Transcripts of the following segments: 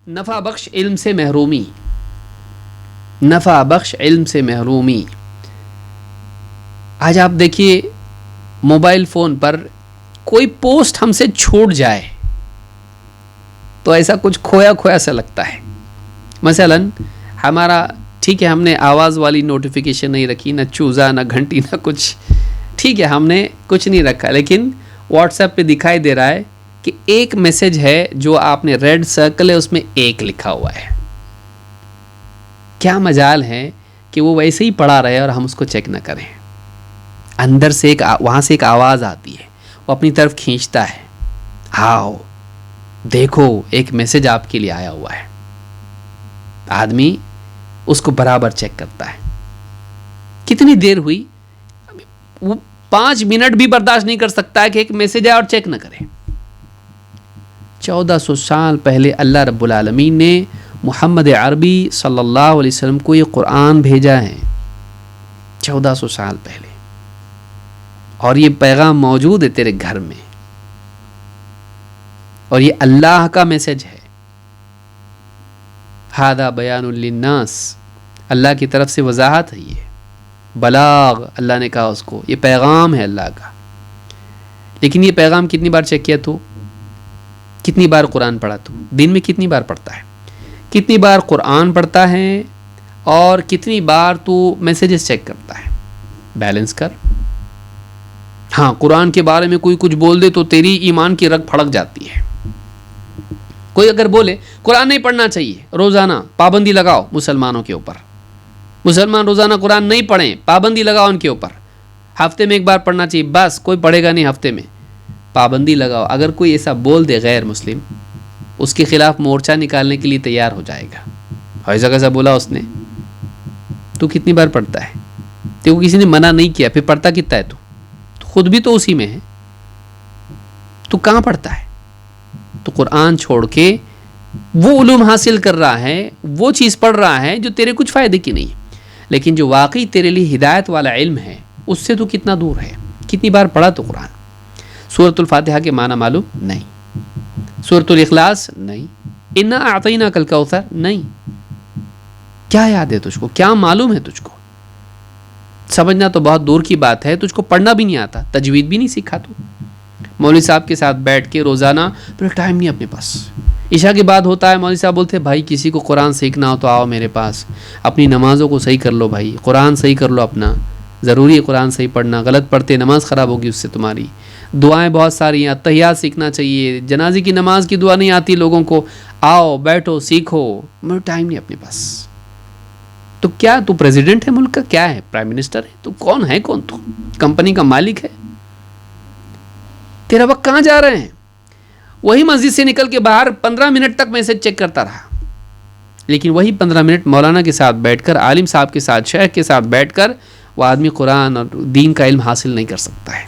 نفع بخش علم سے محرومی، نفع بخش علم سے محرومی. آج آپ دیکھیے موبائل فون پر کوئی پوسٹ ہم سے چھوٹ جائے تو ایسا کچھ کھویا کھویا سا لگتا ہے. مثلا ہمارا ٹھیک ہے، ہم نے آواز والی نوٹیفیکیشن نہیں رکھی، نہ چوزا نہ گھنٹی نہ کچھ، ٹھیک ہے ہم نے کچھ نہیں رکھا، لیکن واٹس ایپ پہ دکھائی دے رہا ہے کہ ایک میسج ہے جو آپ نے ریڈ سرکل ہے اس میں 1 لکھا ہوا ہے. کیا مجال ہے کہ وہ ویسے ہی پڑا رہے اور ہم اس کو چیک نہ کریں. اندر سے وہاں سے ایک آواز آتی ہے، وہ اپنی طرف کھینچتا ہے، آؤ دیکھو ایک میسج آپ کے لیے آیا ہوا ہے. آدمی اس کو برابر چیک کرتا ہے. کتنی دیر ہوئی، وہ 5 منٹ بھی برداشت نہیں کر سکتا ہے کہ ایک میسج آئے اور چیک نہ کرے. 1400 سال پہلے اللہ رب العالمین نے محمد عربی صلی اللہ علیہ وسلم کو یہ قرآن بھیجا ہے. 1400 سال پہلے، اور یہ پیغام موجود ہے تیرے گھر میں، اور یہ اللہ کا میسج ہے. ھذا بیان للناس، اللہ کی طرف سے وضاحت ہے. یہ بلاغ اللہ نے کہا اس کو، یہ پیغام ہے اللہ کا. لیکن یہ پیغام کتنی بار چیک کیا تو؟ کتنی بار قرآن پڑھا تو؟ دن میں کتنی بار پڑھتا ہے؟ کتنی بار قرآن پڑھتا ہے؟ اور کتنی بار تو میسیجز چیک کرتا ہے؟ بیلنس کر. ہاں قرآن کے بارے میں کوئی کچھ بول دے تو تیری ایمان کی رگ پھڑک جاتی ہے. کوئی اگر بولے قرآن نہیں پڑھنا چاہیے، روزانہ پابندی لگاؤ مسلمانوں کے اوپر، مسلمان روزانہ قرآن نہیں پڑھیں، پابندی لگاؤ ان کے اوپر، ہفتے میں 1 بار پڑھنا چاہیے، بس کوئی پڑھے گا نہیں ہفتے میں، پابندی لگاؤ. اگر کوئی ایسا بول دے غیر مسلم، اس کے خلاف مورچہ نکالنے کے لیے تیار ہو جائے گا. ایسا کیسا بولا اس نے؟ تو کتنی بار پڑھتا ہے؟ تو کسی نے منع نہیں کیا، پھر پڑھتا کتنا ہے تو خود بھی تو اسی میں ہے. تو کہاں پڑھتا ہے؟ تو قرآن چھوڑ کے وہ علوم حاصل کر رہا ہے، وہ چیز پڑھ رہا ہے جو تیرے کچھ فائدے کی نہیں، لیکن جو واقعی تیرے لیے ہدایت والا علم ہے اس سے تو کتنا دور ہے. کتنی بار پڑھا تو قرآن؟ سورۃ الفاتحہ کے معنی معلوم نہیں، سورۃ الاخلاص نہیں، انا اعطیناک الکوثر نہیں. کیا یاد ہے تجھ کو؟ کیا معلوم ہے تجھ کو؟ سمجھنا تو بہت دور کی بات ہے، تجھ کو پڑھنا بھی نہیں آتا، تجوید بھی نہیں سیکھا تو. مولوی صاحب کے ساتھ بیٹھ کے روزانہ، پھر ٹائم نہیں اپنے پاس. عشاء کے بعد ہوتا ہے، مولوی صاحب بولتے بھائی کسی کو قرآن سیکھنا ہو تو آؤ میرے پاس، اپنی نمازوں کو صحیح کر لو بھائی، قرآن صحیح کر لو اپنا، ضروری ہے قرآن صحیح پڑھنا، غلط پڑھتے نماز خراب ہوگی اس سے تمہاری. دعائیں بہت ساری ہیں، اتحیات سیکھنا چاہیے، جنازے کی نماز کی دعا نہیں آتی لوگوں کو، آؤ بیٹھو سیکھو. میرا ٹائم نہیں اپنے پاس. تو کیا تو پریزیڈنٹ ہے ملک کا؟ کیا ہے؟ پرائم منسٹر ہے؟ تو کون ہے؟ کون تو کمپنی کا مالک ہے؟ تیرا وقت کہاں جا رہے ہیں؟ وہی مسجد سے نکل کے باہر 15 منٹ تک میسج چیک کرتا رہا، لیکن وہی 15 منٹ مولانا کے ساتھ بیٹھ کر، عالم صاحب کے ساتھ، شیخ کے ساتھ بیٹھ کر وہ آدمی قرآن اور دین کا علم حاصل نہیں کر سکتا ہے.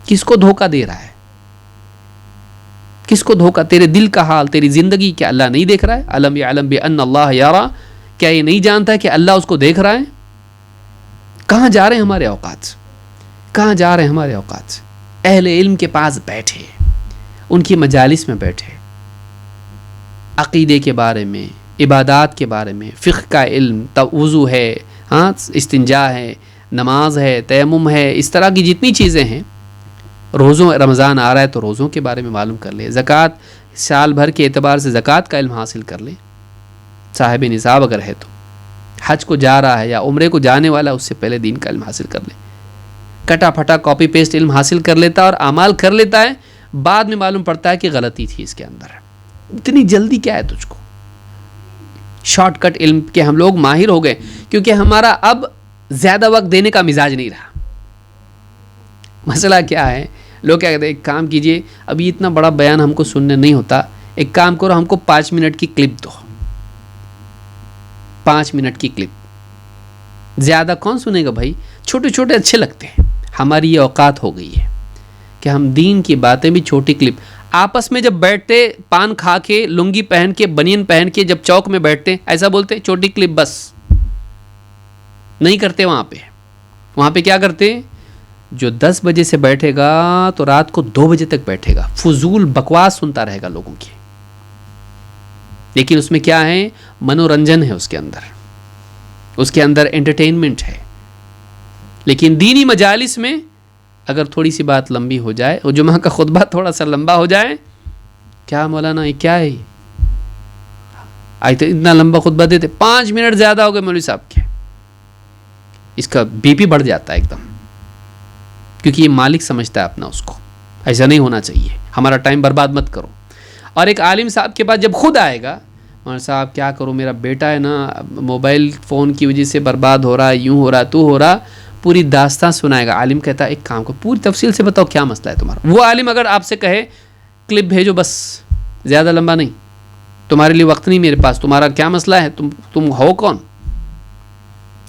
کس کو دھوکہ دے رہا ہے؟ کس کو دھوکہ؟ تیرے دل کا حال، تیری زندگی کیا اللہ نہیں دیکھ رہا ہے؟ الم یعلم بان اللہ یرا، کیا یہ نہیں جانتا ہے کہ اللہ اس کو دیکھ رہا ہے؟ کہاں جا رہے ہیں ہمارے اوقات؟ کہاں جا رہے ہیں ہمارے اوقات؟ اہل علم کے پاس بیٹھے، ان کی مجالس میں بیٹھے، عقیدے کے بارے میں، عبادات کے بارے میں، فقہ کا علم، وضو ہے، ہاں استنجا ہے، نماز ہے، تیمم ہے، اس طرح کی جتنی چیزیں ہیں. روزوں، رمضان آ رہا ہے تو روزوں کے بارے میں معلوم کر لے، زکوٰۃ سال بھر کے اعتبار سے زکوٰۃ کا علم حاصل کر لے، صاحب نصاب اگر ہے تو. حج کو جا رہا ہے یا عمرے کو جانے والا، اس سے پہلے دین کا علم حاصل کر لے. کٹا پھٹا کاپی پیسٹ علم حاصل کر لیتا ہے اور اعمال کر لیتا ہے، بعد میں معلوم پڑتا ہے کہ غلطی تھی اس کے اندر. اتنی جلدی کیا ہے تجھ کو؟ شارٹ کٹ علم کے ہم لوگ ماہر ہو گئے، کیونکہ ہمارا اب زیادہ وقت دینے کا مزاج نہیں رہا. مسئلہ کیا ہے؟ لوگ کیا کہتے ہیں، ایک کام کیجئے، ابھی اتنا بڑا بیان ہم کو سننے نہیں ہوتا، ایک کام کرو ہم کو 5 منٹ کی کلپ دو، 5 منٹ کی کلپ. زیادہ کون سنے گا بھائی؟ چھوٹے چھوٹے اچھے لگتے ہیں. ہماری یہ اوقات ہو گئی ہے کہ ہم دین کی باتیں بھی چھوٹی کلپ. آپس میں جب بیٹھتے، پان کھا کے، لنگی پہن کے، بنین پہن کے، جب چوک میں بیٹھتے ایسا بولتے چھوٹی کلپ بس. نہیں کرتے وہاں پہ کیا کرتے؟ جو 10 بجے سے بیٹھے گا تو رات کو 2 بجے تک بیٹھے گا، فضول بکواس سنتا رہے گا لوگوں کی. لیکن اس میں کیا ہے؟ منورنجن ہے اس کے اندر انٹرٹینمنٹ ہے. لیکن دینی مجالس میں اگر تھوڑی سی بات لمبی ہو جائے اور جمعہ کا خطبہ تھوڑا سا لمبا ہو جائے، کیا مولانا یہ کیا ہے؟ آج تو اتنا لمبا خطبہ دیتے، 5 منٹ زیادہ ہو گئے مولوی صاحب کے، اس کا بی پی بڑھ جاتا ہے ایک دم، کیونکہ یہ مالک سمجھتا ہے اپنا اس کو. ایسا نہیں ہونا چاہیے، ہمارا ٹائم برباد مت کرو. اور ایک عالم صاحب کے پاس جب خود آئے گا، مولانا صاحب کیا کروں، میرا بیٹا ہے نا موبائل فون کی وجہ سے برباد ہو رہا ہے، یوں ہو رہا، تو ہو رہا، پوری داستان سنائے گا. عالم کہتا ہے ایک کام کو پوری تفصیل سے بتاؤ کیا مسئلہ ہے تمہارا. وہ عالم اگر آپ سے کہے کلپ بھیجو بس، زیادہ لمبا نہیں، تمہارے لیے وقت نہیں میرے پاس، تمہارا کیا مسئلہ ہے، تم ہو کون؟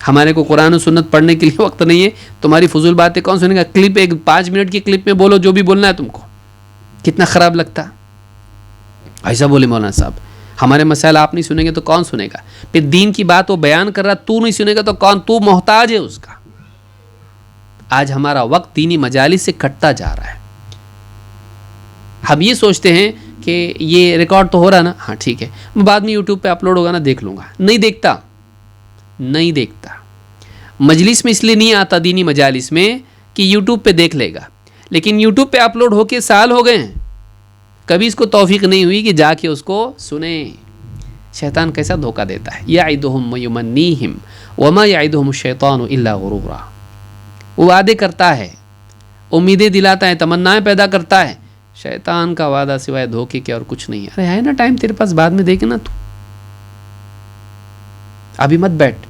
ہمارے کو قرآن و سنت پڑھنے کے لیے وقت نہیں ہے، تمہاری فضول باتیں کون سنے گا؟ کلپ ایک 5 منٹ کی کلپ میں بولو جو بھی بولنا ہے تم کو. کتنا خراب لگتا. ایسا بولے مولانا صاحب، ہمارے مسائل آپ نہیں سنیں گے تو کون سنے گا؟ پھر دین کی بات وہ بیان کر رہا، تو نہیں سنے گا تو کون؟ تو محتاج ہے اس کا. آج ہمارا وقت دینی مجالس سے کٹتا جا رہا ہے. ہم یہ سوچتے ہیں کہ یہ ریکارڈ تو ہو رہا نا، ہاں ٹھیک ہے، بعد میں یوٹیوب پہ اپلوڈ ہوگا نا دیکھ لوں گا. نہیں دیکھتا. مجلس میں اس لیے نہیں آتا دینی مجالس میں کہ یوٹیوب پہ دیکھ لے گا، لیکن یوٹیوب پہ اپلوڈ ہو کے سال ہو گئے ہیں، کبھی اس کو توفیق نہیں ہوئی کہ جا کے اس کو سنیں. شیطان کیسا دھوکہ دیتا ہے. یعدہم ویمنیہم وما یعدہم الشیطان الا غرورا. وہ وعدے کرتا ہے، امیدیں دلاتا ہے، تمنائیں پیدا کرتا ہے. شیطان کا وعدہ سوائے دھوکے کے اور کچھ نہیں ہے. ارے ہے نا ٹائم تیرے پاس، بعد میں دیکھنا، تو ابھی مت بیٹھ،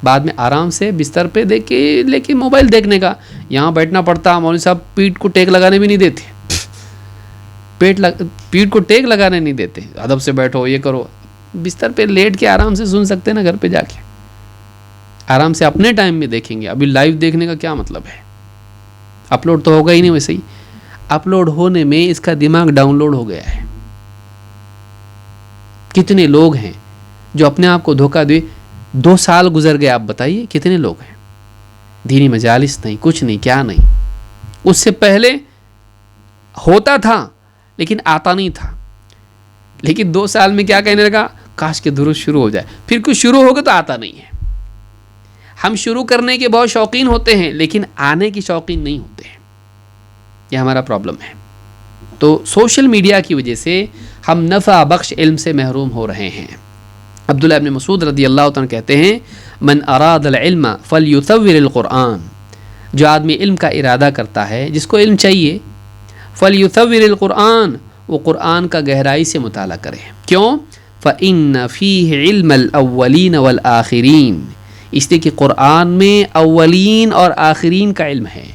بعد میں آرام سے بستر پہ دیکھ کے، لیکن موبائل دیکھنے کا یہاں بیٹھنا پڑتا. مولوی صاحب پیٹ کو ٹیک لگانے بھی نہیں دیتے، پیٹ کو ٹیک لگانے نہیں دیتے، ادب سے بیٹھو، یہ کرو. بستر پہ لیٹ کے آرام سے سن سکتے نا، گھر پہ جا کے آرام سے اپنے ٹائم میں دیکھیں گے. ابھی لائیو دیکھنے کا کیا مطلب ہے؟ اپلوڈ تو ہوگا ہی نہیں. ویسے ہی اپلوڈ ہونے میں اس کا دماغ ڈاؤن لوڈ ہو گیا ہے. کتنے لوگ ہیں جو اپنے آپ کو دھوکہ دے. 2 سال گزر گئے، آپ بتائیے کتنے لوگ ہیں. دینی مجالس نہیں، کچھ نہیں، کیا نہیں. اس سے پہلے ہوتا تھا لیکن آتا نہیں تھا، لیکن 2 سال میں کیا کہنے لگا، کاش کے درود شروع ہو جائے. پھر کچھ شروع ہوگا تو آتا نہیں ہے. ہم شروع کرنے کے بہت شوقین ہوتے ہیں لیکن آنے کی شوقین نہیں ہوتے ہیں. یہ ہمارا پرابلم ہے. تو سوشل میڈیا کی وجہ سے ہم نفع بخش علم سے محروم ہو رہے ہیں. عبداللہ ابن مسعود رضی اللہ عنہ کہتے ہیں، من اراد العلم فلیثور القرآن. جو آدمی علم کا ارادہ کرتا ہے، جس کو علم چاہیے، فلیثور القرآن، وہ قرآن کا گہرائی سے مطالعہ کرے. کیوں؟ فإن فیہ علم الاولین والآخرین. اس لیے کہ قرآن میں اولین اور آخرین کا علم ہے.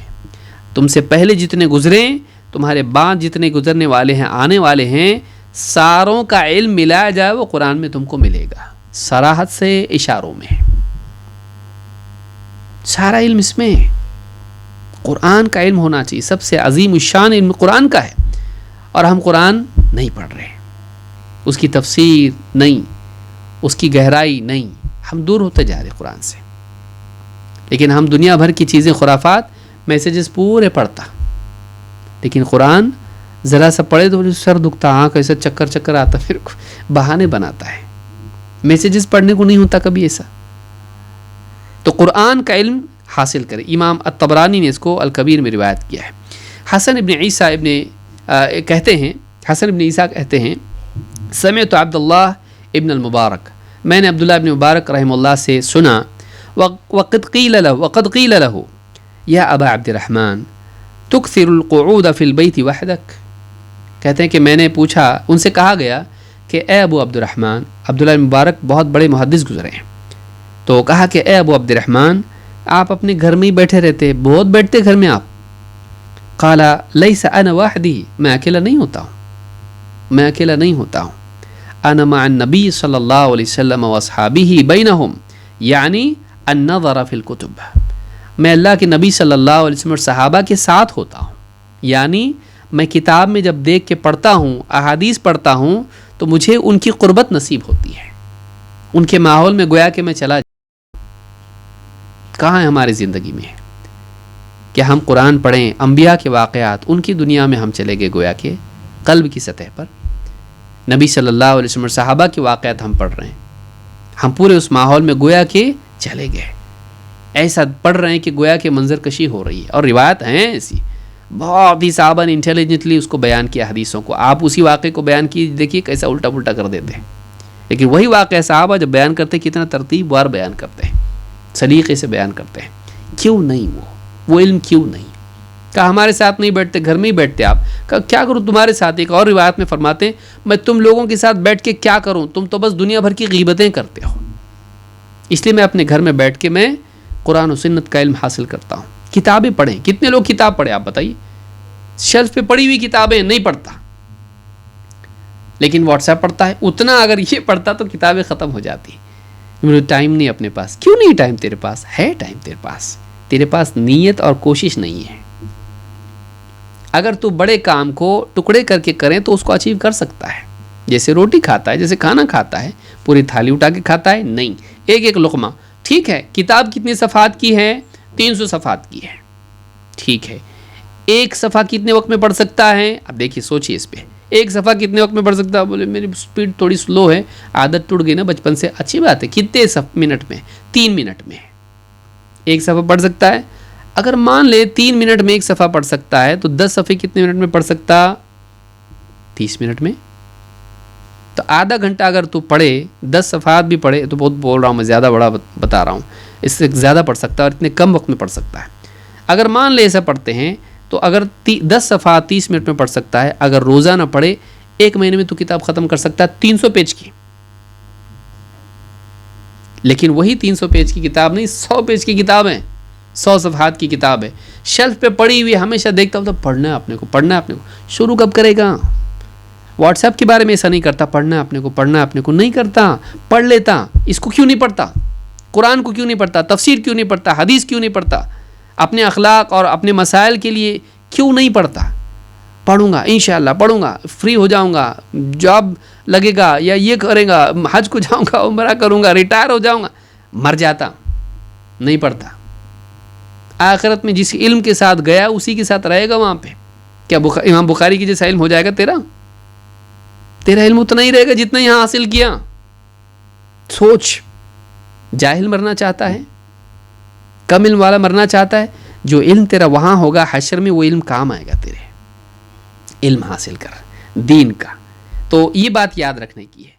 تم سے پہلے جتنے گزرے، تمہارے بعد جتنے گزرنے والے ہیں، آنے والے ہیں، ساروں کا علم ملایا جائے وہ قرآن میں تم کو ملے گا، صراحت سے، اشاروں میں. سارا علم اس میں ہے. قرآن کا علم ہونا چاہیے. سب سے عظیم الشان علم قرآن کا ہے، اور ہم قرآن نہیں پڑھ رہے. اس کی تفسیر نہیں، اس کی گہرائی نہیں. ہم دور ہوتے جا رہے قرآن سے. لیکن ہم دنیا بھر کی چیزیں، خرافات، میسیجز پورے پڑھتا، لیکن قرآن ذرا سا پڑھے تو سر دکھتا، آنکھ ایسا چکر آتا، پھر بہانے بناتا ہے. میسیجز پڑھنے کو نہیں ہوتا کبھی ایسا. تو قرآن کا علم حاصل کرے. امام الطبرانی نے اس کو الکبیر میں روایت کیا ہے. حسن ابن عیسیٰ کہتے ہیں سمعت عبداللہ ابن المبارک، میں نے عبداللہ ابن مبارک رحمہ اللہ سے سنا، وقد قیل له یا ابا عبد الرحمن تکثر القعود فی البیت وحدک. کہتے ہیں کہ میں نے پوچھا، ان سے کہا گیا کہ اے ابو عبد الرحمن، عبداللہ ابن مبارک بہت بڑے محدث گزرے ہیں، تو کہا کہ اے ابو عبد الرحمن، آپ اپنے گھر میں ہی بیٹھے رہتے، بہت بیٹھتے گھر میں آپ. قال لیس انا وحدی، میں اکیلا نہیں ہوتا ہوں. انا مع النبی صلی اللہ علیہ وسلم واصحابہ بینہم، یعنی النظر فی الکتب. میں اللہ کے نبی صلی اللہ علیہ وسلم اور صحابہ کے ساتھ ہوتا ہوں، یعنی میں کتاب میں جب دیکھ کے پڑھتا ہوں، احادیث پڑھتا ہوں، تو مجھے ان کی قربت نصیب ہوتی ہے. ان کے ماحول میں گویا کہ میں چلا. کہاں ہے ہماری زندگی میں کہ ہم قرآن پڑھیں، انبیاء کے واقعات، ان کی دنیا میں ہم چلے گئے گویا کہ قلب کی سطح پر. نبی صلی اللہ علیہ وسلم صحابہ کے واقعات ہم پڑھ رہے ہیں, ہم پورے اس ماحول میں گویا کہ چلے گئے, ایسا پڑھ رہے ہیں کہ گویا کہ منظر کشی ہو رہی ہے. اور روایت ہیں ایسی, بہت ہی صحابہ نے انٹیلیجنٹلی اس کو بیان کیا حدیثوں کو. آپ اسی واقعے کو بیان کی دیکھیے کیسا الٹا پلٹا کر دیتے ہیں, لیکن وہی واقعہ صحابہ جب بیان کرتے کتنا ترتیب وار بیان کرتے ہیں, سلیقے سے بیان کرتے ہیں. کیوں نہیں وہ علم کیوں نہیں؟ کہا ہمارے ساتھ نہیں بیٹھتے, گھر میں ہی بیٹھتے آپ. کہا کیا کروں تمہارے ساتھ؟ ایک اور روایت میں فرماتے ہیں میں تم لوگوں کے ساتھ بیٹھ کے کیا کروں, تم تو بس دنیا بھر کی غیبتیں کرتے ہو, اس لیے میں اپنے گھر میں بیٹھ کے میں قرآن و سنت کا علم حاصل کرتا ہوں. کتابیں پڑھیں. کتنے لوگ کتاب پڑھیں آپ بتائیے؟ شیلف پہ پڑی ہوئی کتابیں نہیں پڑھتا, لیکن واٹس ایپ پڑھتا ہے. اتنا اگر یہ پڑھتا تو کتابیں ختم ہو جاتی. ٹائم نہیں اپنے پاس. کیوں نہیں ٹائم تیرے پاس ہے؟ ٹائم تیرے پاس نیت اور کوشش نہیں ہے. اگر تو بڑے کام کو ٹکڑے کر کے کریں تو اس کو اچیو کر سکتا ہے. جیسے روٹی کھاتا ہے, جیسے کھانا کھاتا ہے, پوری تھالی اٹھا کے کھاتا ہے نہیں, ایک ایک لقمہ. ٹھیک ہے, کتاب کتنی صفحات کی ہے؟ 300 صفحات کی ہے. ٹھیک ہے, ایک صفحہ کتنے وقت میں پڑھ سکتا ہے؟ اب دیکھیے سوچیے اس پہ, ایک صفحہ کتنے وقت میں پڑھ سکتا ہے؟ بولے میری سپیڈ تھوڑی سلو ہے, عادت ٹوٹ گئی نا بچپن سے. اچھی بات ہے, کتنے منٹ میں؟ 3 منٹ میں ایک صفحہ پڑھ سکتا ہے. اگر مان لے 3 منٹ میں ایک صفحہ پڑھ سکتا ہے تو 10 صفحے کتنے منٹ میں پڑھ سکتا؟ 30 منٹ میں. تو آدھا گھنٹہ اگر تو پڑھے, 10 صفحات بھی پڑھے, تو بہت بول رہا ہوں میں, زیادہ بڑا بتا رہا ہوں, اس سے زیادہ پڑھ سکتا ہے اور اتنے کم وقت میں پڑھ سکتا ہے. اگر مان لے ایسا پڑھتے ہیں تو اگر 10 صفحات 30 منٹ میں پڑھ سکتا ہے, اگر روزانہ پڑھے 1 مہینے میں تو کتاب ختم کر سکتا ہے 300 پیج کی. لیکن وہی 300 پیج کی کتاب نہیں, 100 پیج کی کتاب ہے, 100 صفحات کی کتاب ہے, شیلف پہ پڑی ہوئی. ہمیشہ دیکھتا ہوں تو پڑھنا ہے اپنے کو. شروع کب کرے گا؟ واٹس ایپ کے بارے میں ایسا نہیں کرتا, پڑھنا ہے اپنے کو نہیں کرتا. پڑھ لیتا. اس کو کیوں نہیں پڑھتا؟ قرآن کو کیوں نہیں پڑھتا؟ تفسیر کیوں نہیں پڑھتا؟ حدیث کیوں نہیں پڑھتا؟ اپنے اخلاق اور اپنے مسائل کے لیے کیوں نہیں پڑھتا؟ پڑھوں گا انشاءاللہ, پڑھوں گا, فری ہو جاؤں گا, جاب لگے گا, یا یہ کرے گا, حج کو جاؤں گا, عمرہ کروں گا, ریٹائر ہو جاؤں گا. مر جاتا, نہیں پڑھتا. آخرت میں جس علم کے ساتھ گیا اسی کے ساتھ رہے گا وہاں پہ. کیا امام بخاری کی جیسا علم ہو جائے گا تیرا علم اتنا ہی رہے گا جتنا یہاں حاصل کیا. سوچ, جاہل مرنا چاہتا ہے؟ کم علم والا مرنا چاہتا ہے؟ جو علم تیرا وہاں ہوگا حشر میں, وہ علم کام آئے گا تیرے. علم حاصل کر دین کا. تو یہ بات یاد رکھنے کی ہے.